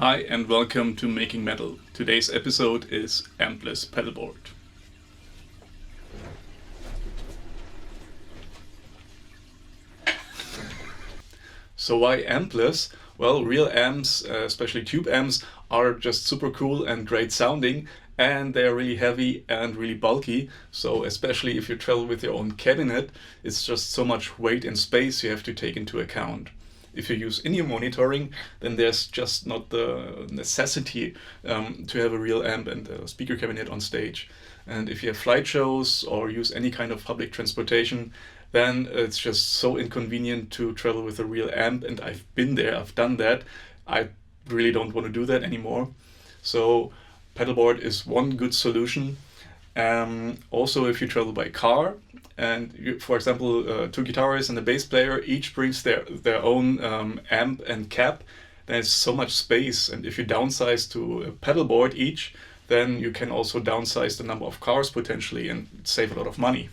Hi and welcome to Making Metal. Today's episode is ampless Pedalboard. So why ampless? Well, real amps, especially tube amps, are just super cool and great sounding, and they are really heavy and really bulky. So especially if you travel with your own cabinet, it's just so much weight and space you have to take into account. If you use in-ear monitoring, then there's just not the necessity to have a real amp and a speaker cabinet on stage. And if you have flight shows or use any kind of public transportation, then it's just so inconvenient to travel with a real amp. And I've been there, I've done that. I really don't want to do that anymore. So Pedalboard is one good solution. Also, if you travel by car, and you, for example, two guitarists and a bass player each brings their own amp and cab, then it's so much space. And if you downsize to a pedalboard each, then you can also downsize the number of cars potentially and save a lot of money.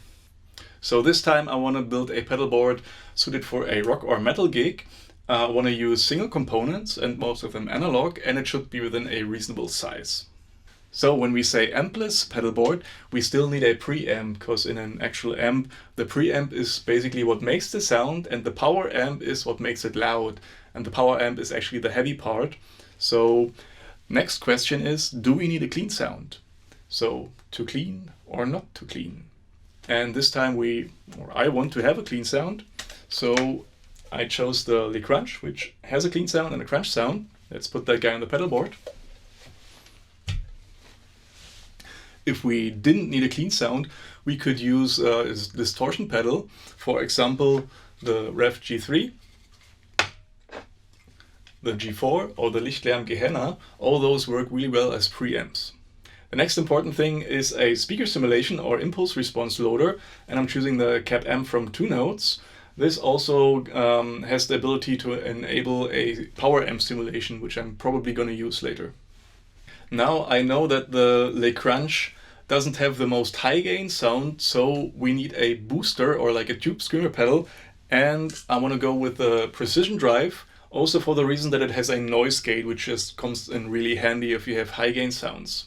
So this time I want to build a pedalboard suited for a rock or metal gig. I want to use single components and most of them analog, and it should be within a reasonable size. So when we say ampless pedalboard, we still need a preamp, because in an actual amp, the preamp is basically what makes the sound and the power amp is what makes it loud. And the power amp is actually the heavy part. So next question is, do we need a clean sound? So to clean or not to clean? And this time I want to have a clean sound. So I chose the Le Crunch, which has a clean sound and a crunch sound. Let's put that guy on the pedalboard. If we didn't need a clean sound, we could use a distortion pedal, for example, the Rev G3, the G4 or the Lichtlärm Gehenna. All those work really well as preamps. The next important thing is a speaker simulation or impulse response loader, and I'm choosing the Cap amp from 2 Notes. This also has the ability to enable a power amp simulation, which I'm probably going to use later. Now I know that the Le Crunch doesn't have the most high gain sound, so we need a booster or like a tube screamer pedal, and I want to go with the precision drive, also for the reason that it has a noise gate, which just comes in really handy if you have high gain sounds.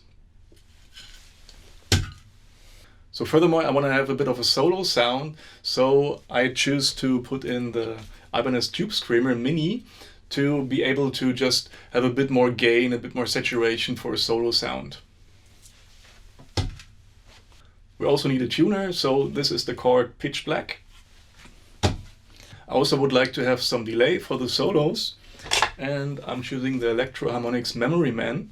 So furthermore, I want to have a bit of a solo sound, so I choose to put in the Ibanez Tube Screamer Mini to be able to just have a bit more gain, a bit more saturation for a solo sound. We also need a tuner, so this is the chord Pitch Black. I also would like to have some delay for the solos, and I'm choosing the Electro Harmonix Memory Man.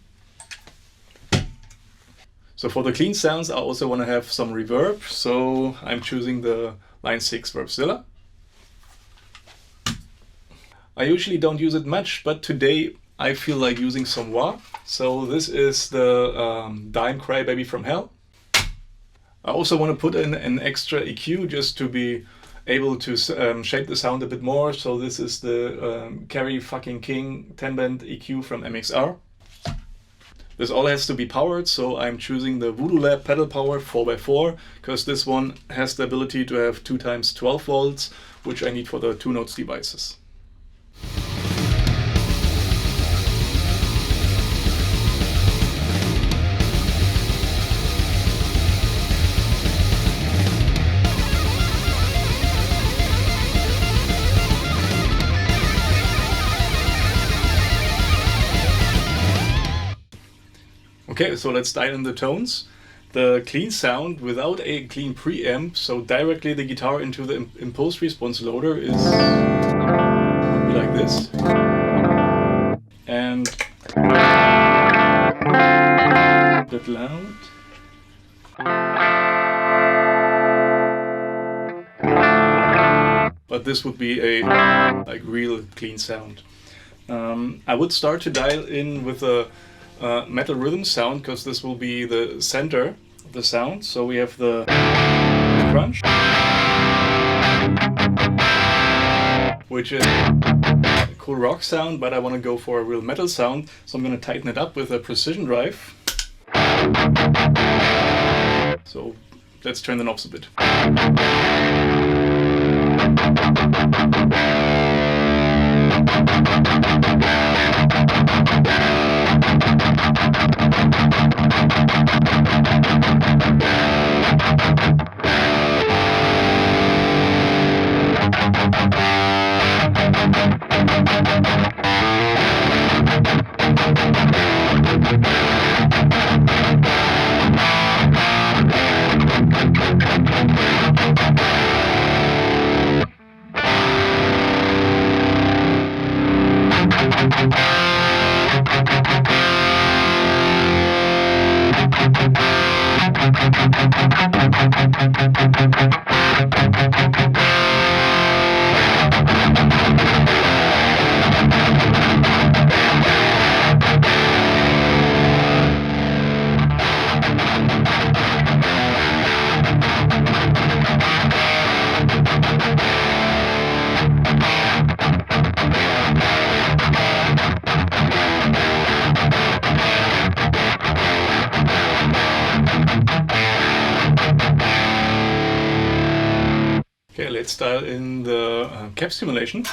So for the clean sounds, I also want to have some reverb, so I'm choosing the Line 6 Verbzilla. I usually don't use it much, but today I feel like using some wah. So this is the Dime Crybaby from Hell. I also want to put in an extra EQ just to be able to shape the sound a bit more. So this is the Carry Fucking King 10-band EQ from MXR. This all has to be powered, so I'm choosing the Voodoo Lab Pedal Power 4x4, because this one has the ability to have 2 times 12 volts, which I need for the 2 Notes devices. Okay, so let's dial in the tones. The clean sound without a clean preamp, so directly the guitar into the impulse response loader would be like this. And a bit loud. But this would be a real clean sound. I would start to dial in with a metal rhythm sound, because this will be the center of the sound. So we have the crunch, which is a cool rock sound, but I want to go for a real metal sound, so I'm going to tighten it up with a precision drive. So let's turn the knobs a bit. great style in the cap simulation.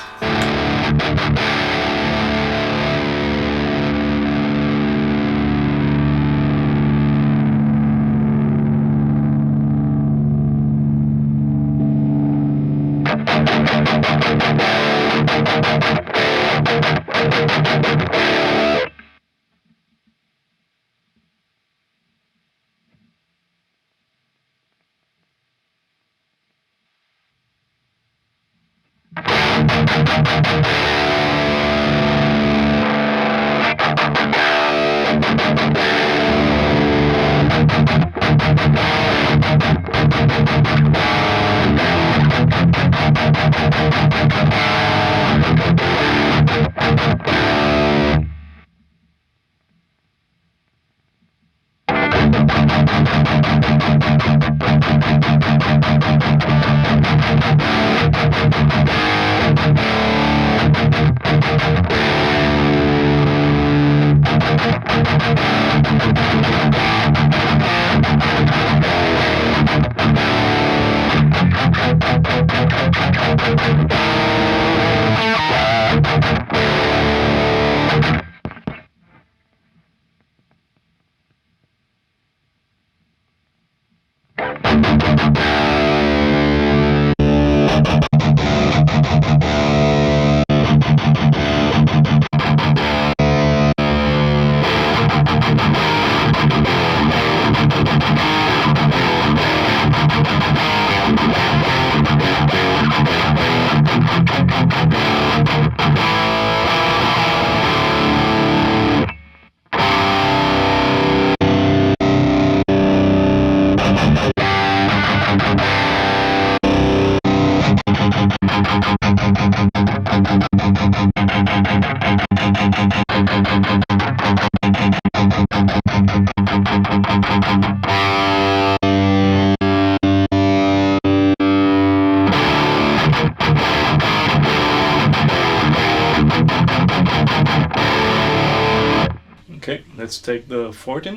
Okay, let's take the 14.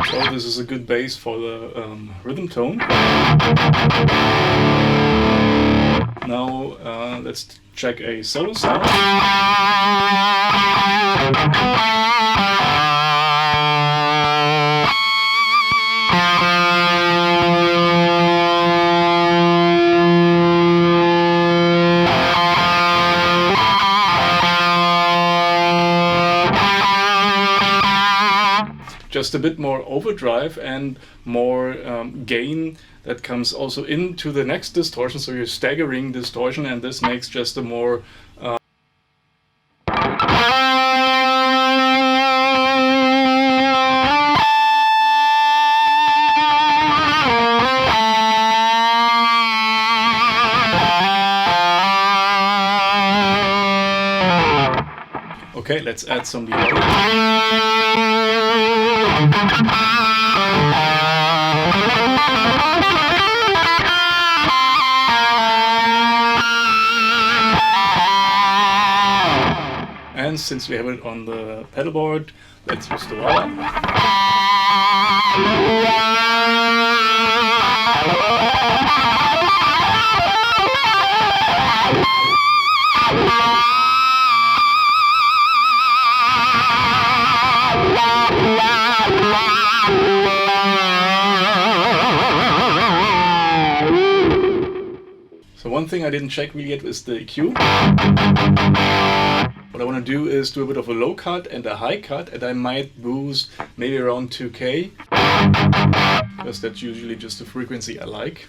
So this is a good base for the rhythm tone. Now let's check a solo sound. Just a bit more overdrive and more gain that comes also into the next distortion, so you're staggering distortion, and this makes just a more okay, let's add some delay. And since we have it on the pedalboard, let's use the wah. So one thing I didn't check really yet is the EQ. What I want to do is do a bit of a low cut and a high cut, and I might boost maybe around 2K, because that's usually just the frequency I like.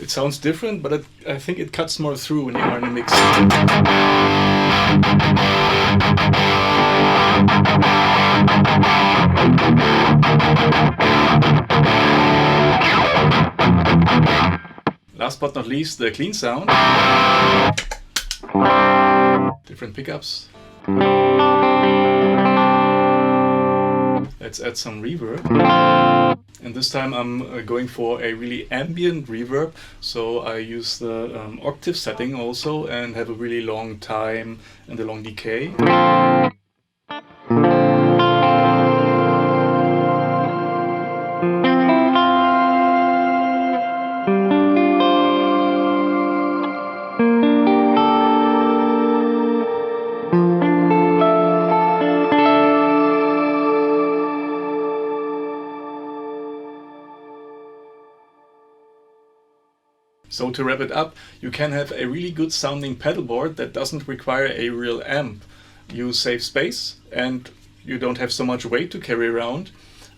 It sounds different, but I think it cuts more through when you are in a mix. Last but not least, the clean sound. Different pickups. Let's add some reverb. And this time I'm going for a really ambient reverb, so I use the octave setting also and have a really long time and a long decay. So to wrap it up, you can have a really good sounding pedalboard that doesn't require a real amp. You save space and you don't have so much weight to carry around.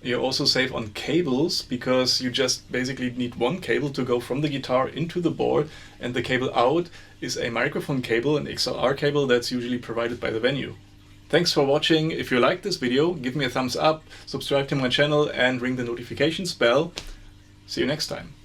You also save on cables because you just basically need one cable to go from the guitar into the board, and the cable out is a microphone cable, an XLR cable that's usually provided by the venue. Thanks for watching. If you liked this video, give me a thumbs up, subscribe to my channel and ring the notifications bell. See you next time.